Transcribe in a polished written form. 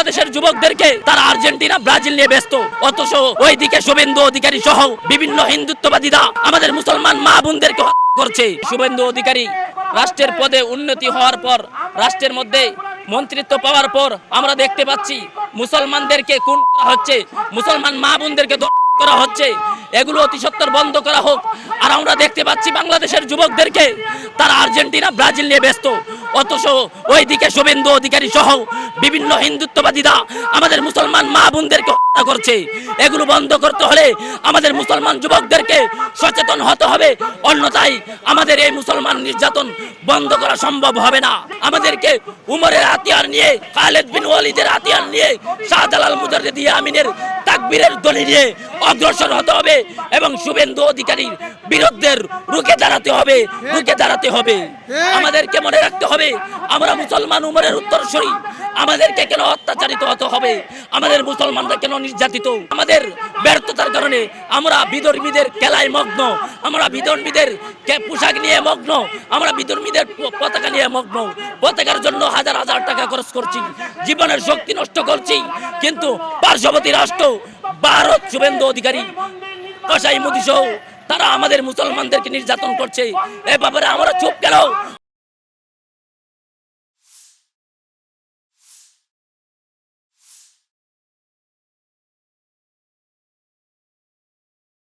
বাংলাদেশের যুবকদেরকে তারা আর্জেন্টিনা ব্রাজিল নিয়ে ব্যস্ত, অথচ ওইদিকে শুভেন্দু অধিকারী সহ বিভিন্ন হিন্দুত্ববাদীরা আমাদের মুসলমান মা বোনদেরকে হত্যা করছে। শুভেন্দু অধিকারী রাষ্ট্রের পদে উন্নতি হওয়ার পর, রাষ্ট্রের মধ্যে মন্ত্রিত্ব পাওয়ার পর আমরা দেখতে পাচ্ছি মুসলমানদেরকে খুন করা হচ্ছে, মুসলমান মা বোনদেরকে করা হচ্ছে। এগুলো অতি সত্বর বন্ধ করা হোক। আর আমরা দেখতে পাচ্ছি বাংলাদেশের যুবকদেরকে তারা আর্জেন্টিনা ব্রাজিল নিয়ে ব্যস্ত, অথচ ওইদিকে শুভেন্দু অধিকারী সহ বিভিন্ন হিন্দুত্ববাদীরা আমাদের মুসলমান মা বোনদেরকে হত্যা করছে। এগুলো বন্ধ করতে হলে আমাদের মুসলমান যুবকদেরকে সচেতন হতে হবে, অন্যথায় আমাদের এই মুসলমান নির্যাতন বন্ধ করা সম্ভব হবে না। আমাদেরকে উমরের হাতিয়ার নিয়ে, খালেদ বিন ওয়ালিদের হাতিয়ার নিয়ে, শাহজালাল মুজাদ্দিদ আমিনের তাকবীরের ধ্বনি নিয়ে অগ্রসর হতে হবে এবং শুভেন্দু অধিকারীর বিরুদ্ধে রুখে দাঁড়াতে হবে, রুখে দাঁড়াতে হবে। আমাদেরকে মনে রাখতে হবে আমরা মুসলমান উমরের উত্তরসূরি। আমাদেরকে কেন অত্যাচারিত হতে হবে? আমাদের মুসলমানরা কেন নির্যাতিত? আমাদের ব্যর্থতার কারণে আমরা বিধর্মীদের খেলায় মগ্ন, আমরা বিধর্মীদের পোশাক নিয়ে মগ্ন, আমরা বিধর্মীদের পতাকা নিয়ে মগ্ন। পতাকার জন্য হাজার হাজার টাকা খরচ করছি, জীবনের শক্তি নষ্ট করছি, কিন্তু পার্শ্ববর্তী রাষ্ট্র ভারত, শুভেন্দু অধিকারী, কসাই মোদি সহ তারা আমাদের মুসলমানদেরকে নির্যাতন করছে। এ ব্যাপারে আমরা চুপ কেন?